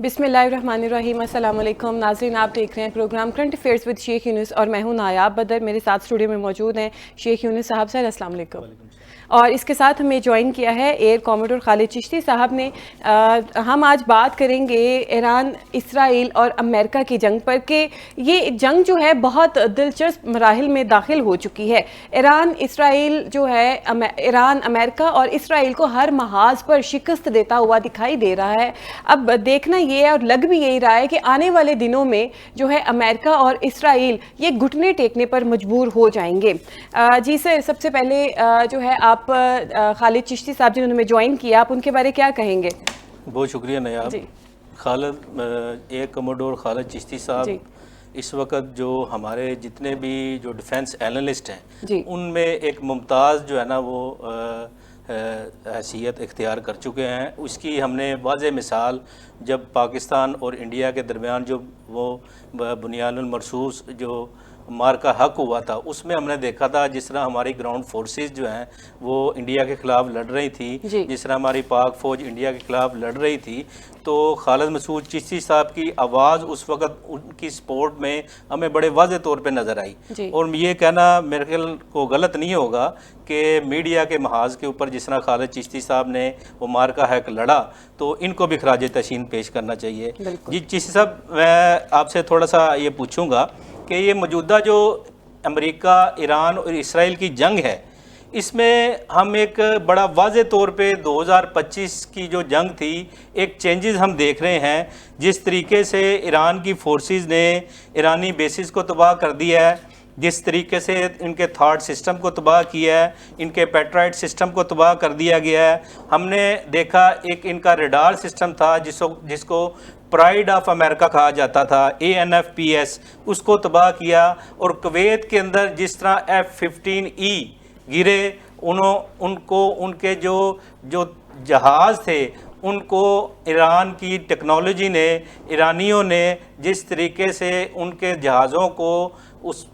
بسم اللہ الرحمن الرحیم. السلام علیکم ناظرین, آپ دیکھ رہے ہیں پروگرام کرنٹ افیئرز ود شیخ یونس اور میں ہوں نایاب بدر. میرے ساتھ اسٹوڈیو میں موجود ہیں شیخ یونس صاحب. سر السلام علیکم. اور اس کے ساتھ ہمیں جوائن کیا ہے ایئر کوموڈور خالد چشتی صاحب نے. ہم آج بات کریں گے ایران, اسرائیل اور امریکہ کی جنگ پر کہ یہ جنگ جو ہے بہت دلچسپ مراحل میں داخل ہو چکی ہے. ایران اسرائیل جو ہے, ایران امریکہ اور اسرائیل کو ہر محاذ پر شکست دیتا ہوا دکھائی دے رہا ہے. اب دیکھنا یہ ہے اور لگ بھی یہی رہا ہے کہ آنے والے دنوں میں جو ہے امریکہ اور اسرائیل یہ گھٹنے ٹیکنے پر مجبور ہو جائیں گے. جی سر, سب سے پہلے جو ہے آپ خالد چشتی صاحب جنہوں نے ہمیں جوائن کیا, آپ ان کے بارے کیا کہیں گے؟ بہت شکریہ نیاب. جی خالد ایئر کوموڈور خالد چشتی صاحب جی اس وقت جو ہمارے جتنے بھی جو ڈیفنس اینالسٹ ہیں جی ان میں ایک ممتاز جو ہے نا وہ حیثیت اختیار کر چکے ہیں. اس کی ہم نے واضح مثال جب پاکستان اور انڈیا کے درمیان جو وہ بنیان المرصوص جو مارکا حق ہوا تھا, اس میں ہم نے دیکھا تھا جس طرح ہماری گراؤنڈ فورسز جو ہیں وہ انڈیا کے خلاف لڑ رہی تھی, جی جس طرح ہماری پاک فوج انڈیا کے خلاف لڑ رہی تھی. تو خالد مسعود چشتی صاحب کی آواز اس وقت ان کی سپورٹ میں ہمیں بڑے واضح طور پہ نظر آئی. جی اور یہ کہنا میرے خیال کو غلط نہیں ہوگا کہ میڈیا کے محاذ کے اوپر جس طرح خالد چشتی صاحب نے وہ مارکا حق لڑا تو ان کو بھی خراج تحسین پیش کرنا چاہیے. جی چشتی صاحب, میں آپ سے تھوڑا سا یہ پوچھوں گا کہ یہ موجودہ جو امریکہ, ایران اور اسرائیل کی جنگ ہے, اس میں ہم ایک بڑا واضح طور پہ 2025 کی جو جنگ تھی ایک چینجز ہم دیکھ رہے ہیں. جس طریقے سے ایران کی فورسز نے ایرانی بیسز کو تباہ کر دیا ہے, جس طریقے سے ان کے تھاٹ سسٹم کو تباہ کیا ہے, ان کے پیٹرائٹ سسٹم کو تباہ کر دیا گیا ہے. ہم نے دیکھا ایک ان کا ریڈار سسٹم تھا جس کو پرائیڈ آف امریکہ کہا جاتا تھا, ANFPS, اس کو تباہ کیا. اور کویت کے اندر جس طرح F-15E گرے, ان کو ان کے جو جہاز تھے ان کو ایران کی ٹیکنالوجی نے, ایرانیوں نے جس طریقے سے ان کے جہازوں کو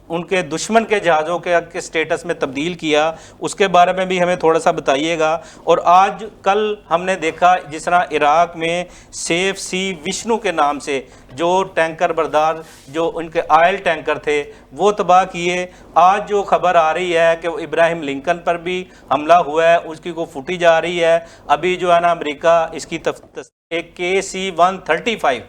ان کے دشمن کے جہازوں کے سٹیٹس میں تبدیل کیا, اس کے بارے میں بھی ہمیں تھوڑا سا بتائیے گا. اور آج کل ہم نے دیکھا جس طرح عراق میں سیف سی وشنو کے نام سے جو ٹینکر بردار جو ان کے آئل ٹینکر تھے وہ تباہ کیے. آج جو خبر آ رہی ہے کہ وہ ابراہیم لنکن پر بھی حملہ ہوا ہے, اس کی کو فوٹیج جا رہی ہے. ابھی جو ہے نا امریکہ اس کی ایک KC-135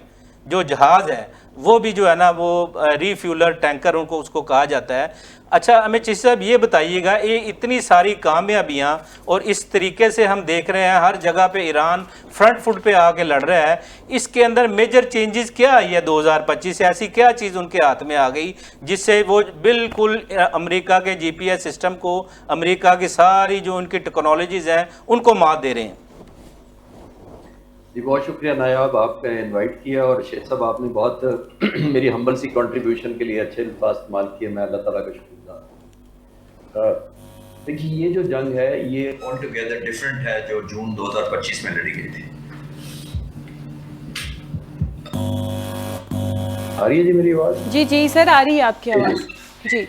جو جہاز ہے وہ بھی جو ہے نا وہ ریفیولر ٹینکر ان کو اس کو کہا جاتا ہے. اچھا ہمیں چشتی صاحب یہ بتائیے گا, یہ اتنی ساری کامیابیاں اور اس طریقے سے ہم دیکھ رہے ہیں ہر جگہ پہ ایران فرنٹ فٹ پہ آ کے لڑ رہا ہے, اس کے اندر میجر چینجز کیا آئی ہے 2025 سے؟ ایسی کیا چیز ان کے ہاتھ میں آ گئی جس سے وہ بالکل امریکہ کے GPS سسٹم کو, امریکہ کی ساری جو ان کی ٹیکنالوجیز ہیں ان کو مات دے رہے ہیں؟ جی بہت شکریہ نایاب, آپ نے انوائٹ کیا, اور شیخ صاحب آپ نے بہت میری ہمبل سی کنٹریبیوشن کے لیے اچھے الفاظ استعمال کیے, میں اللہ تعالیٰ کا شکر گزار. دیکھیے یہ جو جنگ ہے یہ آل ٹوگیدر ڈفرینٹ ہے جو جون 2025 میں لڑی گئی تھی. آ رہی ہے جی میری آواز؟ جی جی سر آ رہی ہے آپ کی آواز. جی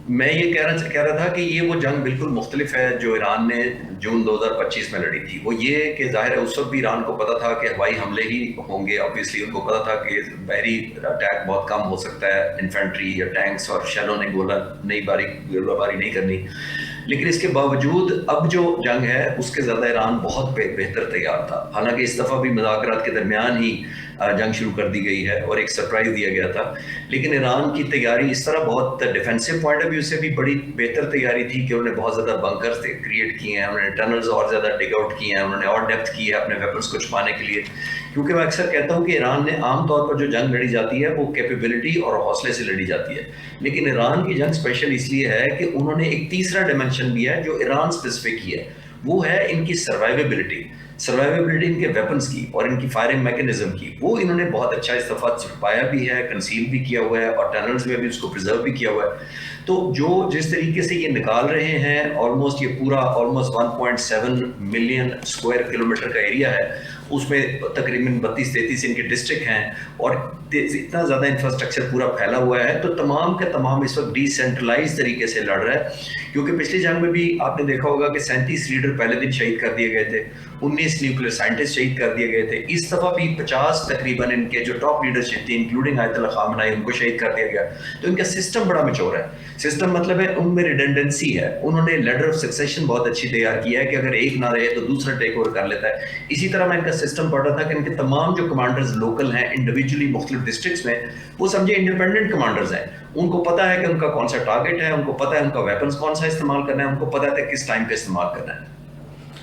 میں یہ کہہ رہا تھا کہ یہ وہ جنگ بالکل مختلف ہے جو ایران نے جون 2025 میں لڑی تھی. وہ یہ کہ ظاہر ہے اس وقت بھی ایران کو پتا تھا کہ ہوائی حملے ہی ہوں گے, آبویسلی ان کو پتا تھا کہ بحری اٹیک بہت کم ہو سکتا ہے, انفینٹری یا ٹینکس اور شیلوں نے گولہ باری نہیں کرنی. لیکن اس کے باوجود اب جو جنگ ہے اس کے زیادہ ایران بہت بہتر تیار تھا. حالانکہ اس دفعہ بھی مذاکرات کے درمیان ہی جنگ شروع کر دی گئی ہے اور ایک سرپرائز دیا گیا تھا, لیکن ایران کی تیاری اس طرح بہت ڈیفینسو پوائنٹ آف ویو سے بھی بڑی بہتر تیاری تھی کہ انہوں نے بہت زیادہ بنکرز کریٹ کیے ہیں, انہوں نے ٹنلز اور زیادہ ڈگ آؤٹ کیے ہیں, انہوں نے اور ڈیپتھ کی ہے اپنے ویپنس کو چھپانے کے لیے. کیونکہ میں اکثر کہتا ہوں کہ ایران نے عام طور پر جو جنگ لڑی جاتی ہے وہ کیپیبلٹی اور حوصلے سے لڑی جاتی ہے, لیکن ایران کی جنگ اسپیشل اس لیے ہے کہ انہوں نے ایک تیسرا ڈائمینشن بھی ہے جو ایران اسپیسیفک ہی ہے, وہ ہے ان کی سروائیویبلٹی ان کے ویپنس کی اور ان کی فائرنگ میکینزم کی. وہ انہوں نے بہت اچھا اس دفعہ چھپایا بھی ہے, کنسیل بھی کیا ہوا ہے, اور ٹنلز میں بھی اس کو پرزرو بھی کیا ہوا ہے. تو جو جس طریقے سے یہ نکال رہے ہیں آلموسٹ یہ پورا آلموسٹ 1.7 ملین اسکوائر کلومیٹر کا ایریا ہے, اس میں تقریباً 32-33 ان کے ڈسٹرکٹ ہیں, اور اتنا زیادہ انفراسٹرکچر پورا پھیلا ہوا ہے, تو تمام کے تمام اس وقت ڈی سینٹرلائز طریقے سے لڑ رہا ہے. کیونکہ پچھلی جنگ میں بھی آپ نے دیکھا ہوگا کہ 37 لیڈر پہلے دن شہید کر دیے گئے تھے, 19 نیوکلیر سائنٹسٹ شہید کر دیے گئے تھے. اس دفعہ بھی 50 تقریباً ان کے جو ٹاپ لیڈرشپ تھی انکلوڈنگ آیت اللہ خامنائی, ان کو شہید کر دیا گیا. تو ان کا سسٹم بڑا میچور ہے. سسٹم مطلب ہے ان میں ریڈنڈنسی ہے, انہوں نے لیڈر آف سکسیشن بہت اچھی تیار کیا ہے کہ اگر ایک نہ رہے تو دوسرا ٹیک اوور کر لیتا ہے. اسی طرح میں ان کا سسٹم پڑھ رہا تھا کہ ان کے تمام جو کمانڈرز لوکل ہیں انڈیویجولی مختلف ڈسٹرکٹس میں, وہ سمجھے انڈیپینڈنٹ کمانڈرز ہیں. ان کو پتا ہے کہ ان کا کون سا ٹارگٹ ہے, ان کو پتا ہے ان کا ویپنز کون سا استعمال کرنا ہے, ان کو پتا ہے کس ٹائم پہ استعمال کرنا ہے.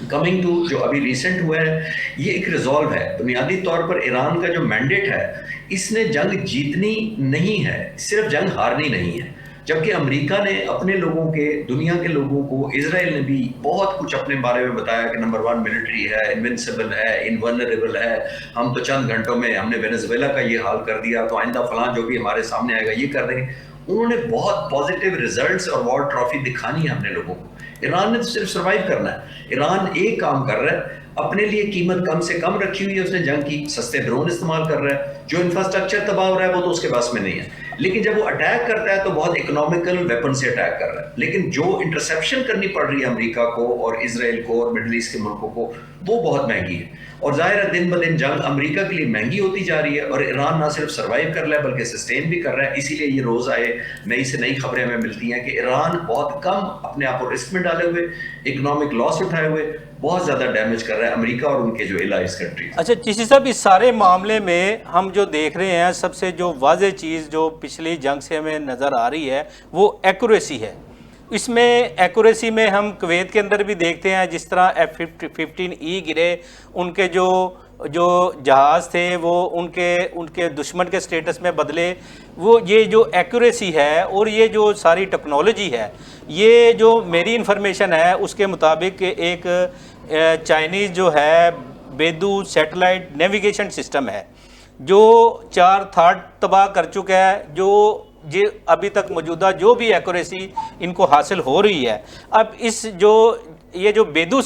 کمنگ ٹو جو ابھی ریسنٹ ہوا ہے, یہ ایک ریزالو ہے. بنیادی طور پر ایران کا جو مینڈیٹ ہے, اس نے جنگ جیتنی نہیں ہے, صرف جنگ ہارنی نہیں ہے. جبکہ امریکہ نے اپنے لوگوں کے, دنیا کے لوگوں کو, اسرائیل نے بھی بہت کچھ اپنے بارے میں بتایا کہ نمبر 1 ملٹری ہے, انونسبل ہے, انورنریبل ہے, ہم تو چند گھنٹوں میں ہم نے وینزویلا کا یہ حال کر دیا, تو آئندہ فلاں جو بھی ہمارے سامنے آئے گا یہ کر دیں گے. انہوں نے بہت پازیٹیو ریزلٹس اور وار ٹرافی دکھانی ہے ہم نے لوگوں کو. ایران نے تو صرف سروائیو کرنا ہے. ایران ایک کام کر رہا ہے, اپنے لیے قیمت کم سے کم رکھی ہوئی ہے اس نے جنگ کی, سستے ڈرون استعمال کر رہا ہے. جو انفراسٹرکچر تباہ ہو رہا ہے وہ تو اس کے پاس میں نہیں ہے, لیکن جب وہ اٹیک کرتا ہے تو بہت اکنامیکل ویپن سے اٹیک کر رہا ہے. لیکن جو انٹرسیپشن کرنی پڑ رہی ہے امریکہ کو اور اسرائیل کو اور مڈل ایسٹ کے ملکوں کو, وہ بہت مہنگی ہے. اور ظاہر ہے دن بدن جنگ امریکہ کے لیے مہنگی ہوتی جا رہی ہے, اور ایران نہ صرف سروائیو کر رہا ہے بلکہ سسٹین بھی کر رہا ہے. اسی لیے یہ روز آئے نئی سے نئی خبریں ہمیں ملتی ہیں کہ ایران بہت کم اپنے آپ کو رسک میں ڈالے ہوئے, اکنامک لاس اٹھائے ہوئے, بہت زیادہ ڈیمیج کر رہا ہے امریکہ اور ان کے جو الائز کنٹری. اچھا چشتی صاحب, اس سارے معاملے میں ہم جو دیکھ رہے ہیں, سب سے جو واضح چیز جو پچھلی جنگ سے ہمیں نظر آ رہی ہے وہ ایکوریسی ہے. اس میں ایکوریسی میں ہم کویت کے اندر بھی دیکھتے ہیں, جس طرح F-15E گرے, ان کے جو جہاز تھے وہ ان کے دشمن کے سٹیٹس میں بدلے. وہ یہ جو ایکوریسی ہے اور یہ جو ساری ٹیکنالوجی ہے, یہ جو میری انفارمیشن ہے اس کے مطابق ایک چائنیز جو ہے بیدو سیٹلائٹ نیویگیشن سسٹم ہے جو 4 تھاٹ تباہ کر چکا ہے, جو ابھی تک موجودہ جو بھی ایکوریسی ان کو حاصل ہو رہی ہے. اب یہ جو بیدو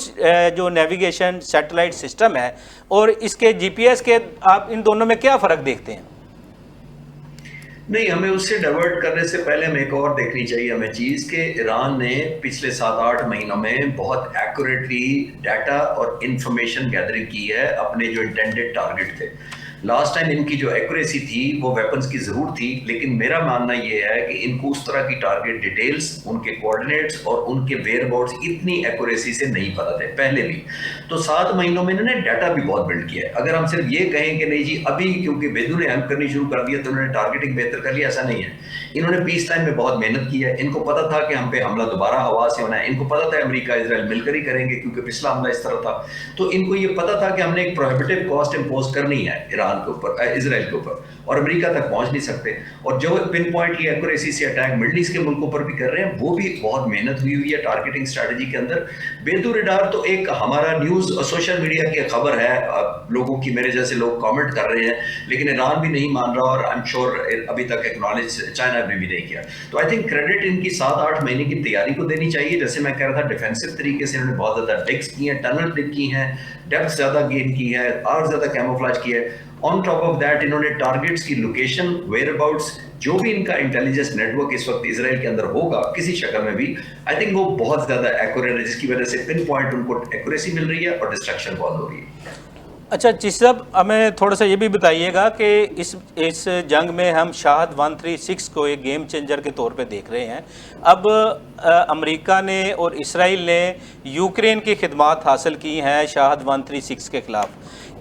جو نیویگیشن سیٹلائٹ سسٹم ہے اور اس کے GPS کے, آپ ان دونوں میں کیا فرق دیکھتے ہیں؟ نہیں, ہمیں اس سے ڈائیورٹ کرنے سے پہلے ہمیں ایک اور دیکھنی چاہیے ہمیں چیز کہ ایران نے پچھلے 7-8 مہینوں میں بہت ایکوریٹلی ڈیٹا اور انفارمیشن گیدرنگ کی ہے اپنے جو انٹینڈڈ ٹارگٹ تھے. لاسٹ ٹائم ان کی جو ایکوریسی تھی وہ ویپنز کی ضرور تھی, لیکن میرا ماننا یہ ہے کہ ان کو اس طرح کی ٹارگٹ ڈیٹیلز, ان کے کوآرڈینیٹس اور ان کے ویئر اباؤٹس اتنی ایکوریسی سے نہیں پتہ تھے پہلے بھی. تو 7 مہینوں میں انہوں نے ڈیٹا بھی بہت بلڈ کیا ہے. اگر ہم صرف یہ کہیں کہ نہیں جی ابھی کیونکہ بیدو نے ہیلپ کرنی شروع کر دیا تو انہوں نے ٹارگیٹنگ بہتر کر لیا, ایسا نہیں ہے. انہوں نے پیس ٹائم میں بہت محنت کی ہے. ان کو پتا تھا کہ ہم پہ حملہ دوبارہ ہوا سے ہونا ہے, ان کو پتا تھا امریکہ اسرائیل مل کر ہی کریں گے کیونکہ پچھلا حملہ اس طرح تھا. تو ان کو یہ پتا تھا کہ ہم نے ایک پروہیبٹیو کاسٹ امپوز کرنی ہے ایران کے اوپر, اسرائیل کے اوپر, اور امریکہ تک پہنچ نہیں سکتے. اور جو پن پوائنٹ یہ ایکوریسی سے اٹیک مڈل ایسٹ کے ملکوں پر بھی کر رہے ہیں, وہ بھی بہت محنت ہوئی ہے ٹارگیٹنگ اسٹریٹجی کے اندر. بیدو ریڈار تو ایک ہمارا نیوز سوشل میڈیا کی خبر ہے, لوگوں کی, میرے جیسے لوگ کامنٹ کر رہے ہیں, لیکن ایران بھی نہیں مان رہا اور آئی ایم شیور ابھی تک ایکنالج چائنا نے بھی نہیں کیا. تو آئی تھنک کریڈٹ ان کی 7-8 مہینے کی تیاری کو دینی چاہیے. جیسے میں کہہ رہا تھا ڈیفینسو طریقے سے انہوں نے بہت زیادہ ڈگس کی ہیں, ٹنل ڈگ کی ہیں, ڈیپتھ زیادہ گین کی ہے, اور زیادہ کیموفلاج کی ہے. آن ٹاپ آف دیٹ انہوں نے ٹارگیٹس کی لوکیشن, ویئر اباؤٹس, جو بھی ان کا انٹیلیجنس نیٹ ورک اس وقت اسرائیل کے اندر ہوگا کسی شکل میں بھی, آئی تھنک وہ بہت زیادہ ایکوریٹ ہے, جس کی وجہ سے پن پوائنٹ ان کو ایکوریسی مل رہی ہے اور ڈسٹرکشن بہت ہو رہی ہے. اچھا چشتی صاحب, ہمیں تھوڑا سا یہ بھی بتائیے گا کہ اس جنگ میں ہم شاہد 136 کو ایک گیم چینجر کے طور پہ دیکھ رہے ہیں. اب امریکہ نے اور اسرائیل نے یوکرین کی خدمات حاصل کی ہیں شاہد 136 کے خلاف.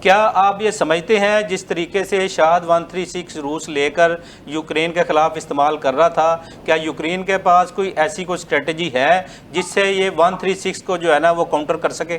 کیا آپ یہ سمجھتے ہیں جس طریقے سے شاہد 136 روس لے کر یوکرین کے خلاف استعمال کر رہا تھا, کیا یوکرین کے پاس کوئی ایسی کوئی اسٹریٹجی ہے جس سے یہ 136 کو جو ہے نا وہ کاؤنٹر کر سکے؟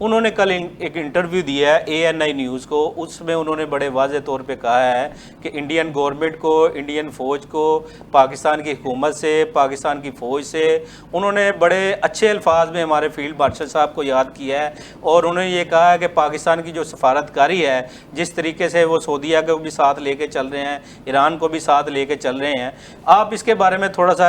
انہوں نے کل ایک انٹرویو دیا ہے ANI نیوز کو, اس میں انہوں نے بڑے واضح طور پہ کہا ہے کہ انڈین گورنمنٹ کو, انڈین فوج کو, پاکستان کی حکومت سے, پاکستان کی فوج سے انہوں نے بڑے اچھے الفاظ میں ہمارے فیلڈ مارشل صاحب کو یاد کیا ہے, اور انہوں نے یہ کہا ہے کہ پاکستان کی جو سفارتکاری ہے جس طریقے سے وہ سعودیہ کو بھی ساتھ لے کے چل رہے ہیں, ایران کو بھی ساتھ لے کے چل رہے ہیں, آپ اس کے بارے میں تھوڑا سا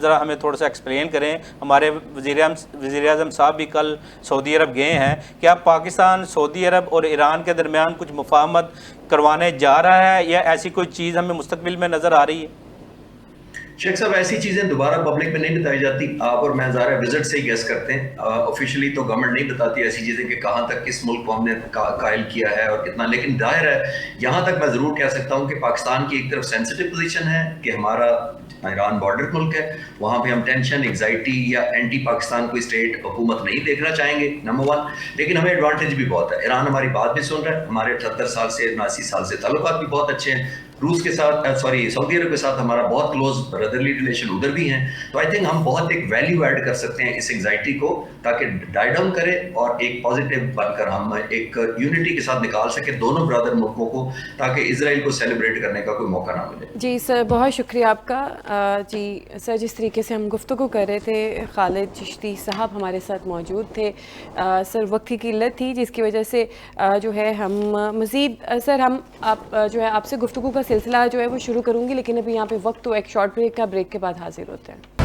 ذرا ہمیں تھوڑا سا ایکسپلین کریں. ہمارے وزیر اعظم صاحب بھی کل سعودی عرب گئے ہیں, کیا پاکستان سعودی عرب اور ایران کے درمیان کچھ مفاہمت کروانے جا رہا ہے, یا ایسی کوئی چیز ہمیں مستقبل میں نظر آ رہی ہے؟ شیخ صاحب ایسی چیزیں دوبارہ پبلک میں نہیں بتائی جاتی, آپ اور میں ظاہر وزٹ سے ہی گیس کرتے ہیں, آفیشلی تو گورنمنٹ نہیں بتاتی ایسی چیزیں کہ کہاں تک کس ملک کو ہم نے قائل کیا ہے اور کتنا, لیکن ظاہر ہے یہاں تک میں ضرور کہہ سکتا ہوں کہ پاکستان کی ایک طرف سینسٹیو پوزیشن ہے کہ ہمارا ایران بارڈر ملک ہے, وہاں پہ ہم ٹینشن, انگزائٹی یا اینٹی پاکستان کوئی اسٹیٹ حکومت نہیں دیکھنا چاہیں گے, نمبر 1. لیکن ہمیں ایڈوانٹیج بھی بہت ہے, ایران ہماری بات بھی سن رہا ہے, ہمارے 78 سال سے 79 سال سے تعلقات بھی بہت اچھے ہیں, روس کے ساتھ سعودی عرب کے ساتھ ہمارا بہت کلوز برادرلی ریلیشن ادھر بھی ہیں, تو آئی تھنک ہم بہت ایک ویلیو ایڈ کر سکتے ہیں اس انگزائٹی کو تاکہ ڈائی ڈاؤن کرے اور ایک پازیٹیو بن کر ہم ایک یونٹی کے ساتھ نکال سکیں دونوں برادر ملکوں کو, تاکہ اسرائیل کو سیلیبریٹ کرنے کا کوئی موقع نہ ملے. جی سر, بہت شکریہ آپ کا. جی سر, جس طریقے سے ہم گفتگو کر رہے تھے, خالد چشتی صاحب ہمارے ساتھ موجود تھے. سر وقت کی قلت تھی جس کی وجہ سے جو ہے ہم مزید سر ہم جو ہے آپ سے گفتگو کا سلسلہ جو ہے وہ شروع کروں گی, لیکن ابھی یہاں پہ وقت تو ایک شارٹ بریک کا, بریک کے بعد حاضر ہوتے ہیں.